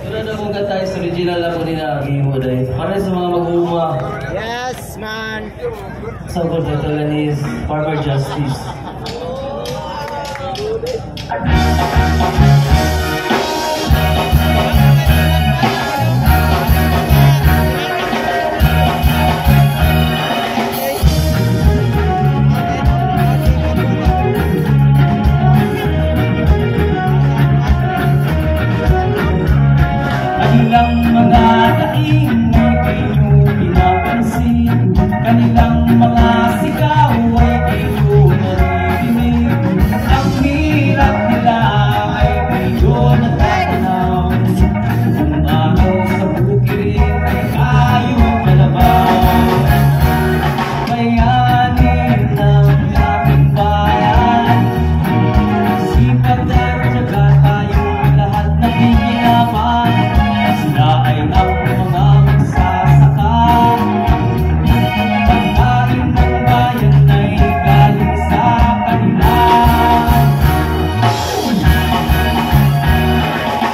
Wala na kung kanta is original na po nila Gimuday. Para sa mga mag-uuma. Yes, man. So good title is Farmer Justice. Kanilang mga daing ay kayo pinapansin, kanilang mga sigaw ay kayo naririnig. Ang hirap nila ay kayo natatanaw, kung araw sa bukirin ay kayo kalabaw. Bayanin ng ating bayan, sipag at syaga tayong lahat nagiginapan. Sila ay ang mga magsasaka, pagkain ng bayan ay galing sa kanila.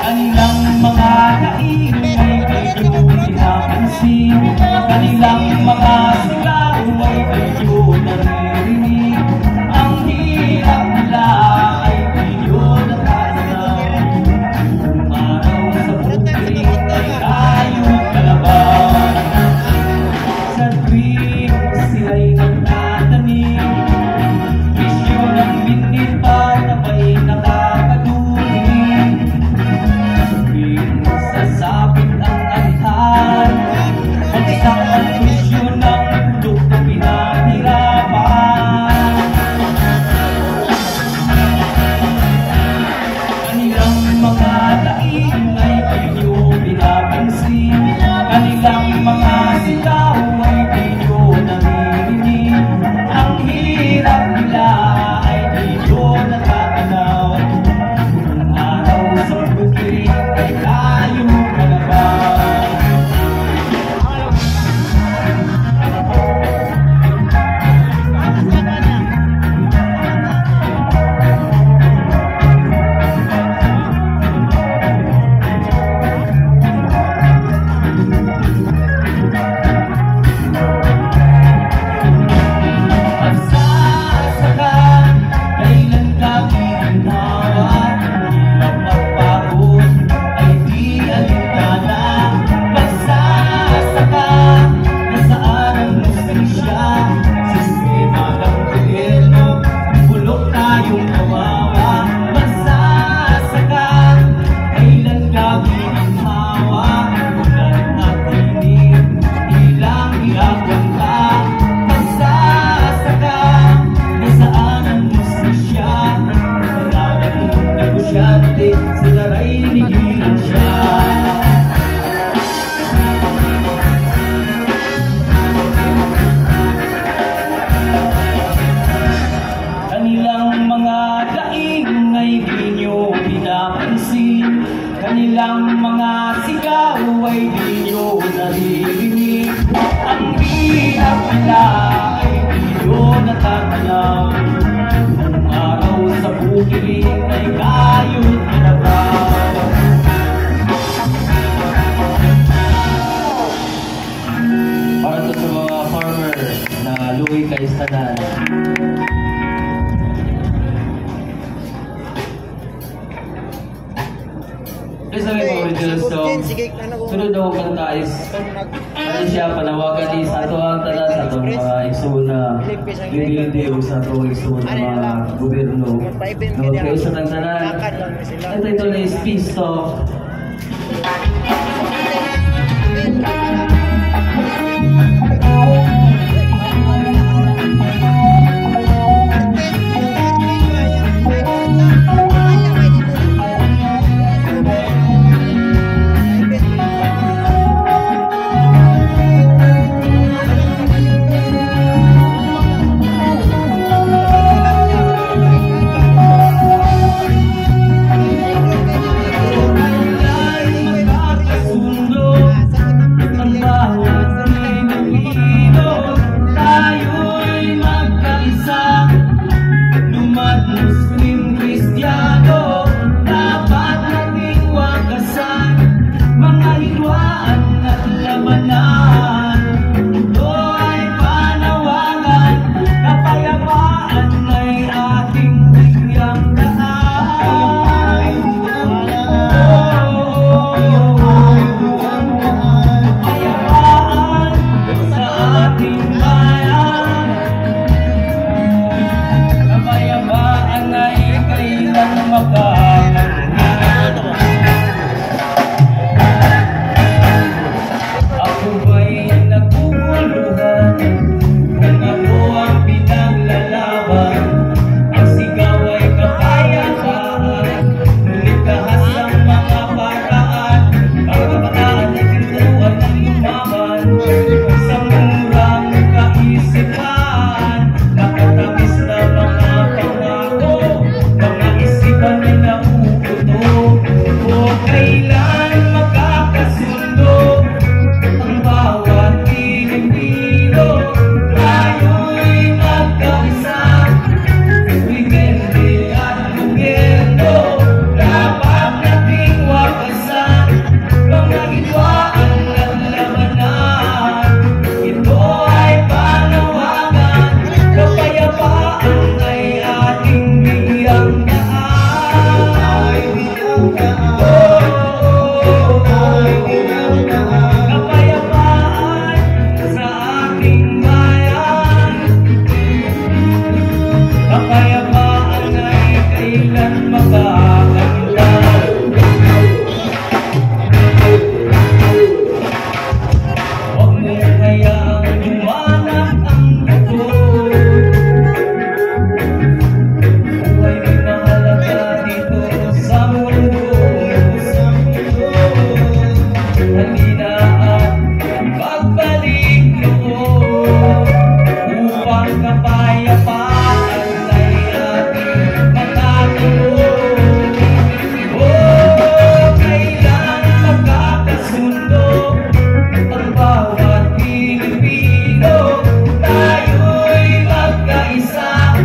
Kanilang mga daing ay kayo pinapansin, kanilang mga sigaw ay kayo naririnig. Ang hirap nila ay kayo natanaw, kung araw sa bukirin ay kayo kalabaw. Sa tuwing sila'y nagtatanim, bisyo ng binita na may nakakadumi. Sa tuwing sasapit ang altar, bagsak ang bisyo ng bulok na pinaghirapan. Kanilang mga daing ay kayo pinapansin, kanilang mga sigaw ay kayo naririnig. Ang hirap nila ay kayo natatanaw, kung araw sa bukirin ay kayo kalabaw. Magsasaka, kailan ka ginhawa, hirap magpagod ay di alintana. Magsasaka, nasaan ang hustisya, sistema ng gobyerno, bulok tayong kawawa. Magsasaka, kailan ka ginhawa, ulan at init, ilang iagwan ka. Magsasaka, nasaan ang hustisya, wala na kong negosyante, sila ray nigilan siya. Kanilang mga daing ay di nyo pinapansin, kanilang mga sigaw ay di nyo naririnig. Ang hirap nila ay di nyo natatanaw, kung araw sa bukirin ay kayo kalabaw. Para to sa mga farmer na luwi kay Stanan. Please sabi mo original song. Sunod na kong kanta is ano siya, panawagan ni sa ato ang tanan sa atong mga igsoon na bibildi o sa atong igsoon na mga gobyerno na magkaisa ng tanan. Ang title is Peace Talk. Kapayapaan ay kailan makakalitan. Huwag mong hayaang lumanap ang mundo. Buhay may mahalaga dito sa mundo. Halina at magbalik loob upang kapayapaan ay ating makatulog. Oh, kailan magkakasundo ang bawat Pilipino? Tayo'y magkaisa,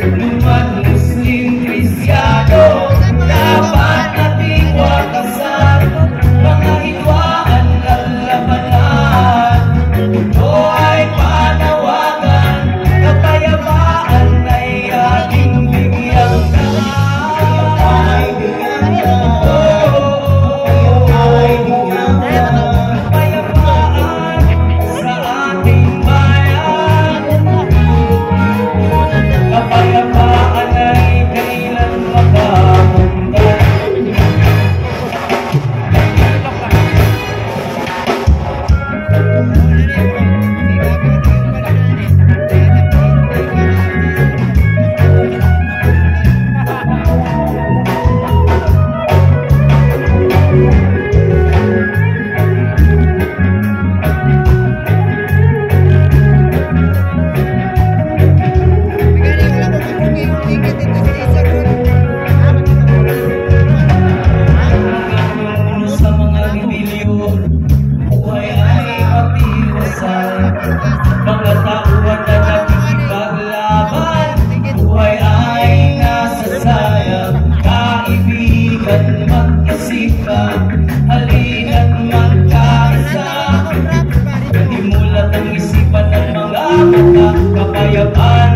lumad, Muslim, Kristyano. Dapat nating wakasan mga hidwaan at labanan. Ito ay panawagan, kapayapaan ay ating bigyang daan. Kapayapaan sa ating bayan. Kapayapaan ay kailan makapunta. Sa mga rebelyon, buhay ay matiwasay. Mga tauhan na nakikipaglaban, buhay ay nasasayang. Kaibigan, mag-isip ka, halina't magkaisa. Imulat ang isipan ng mga mata, kapayapaan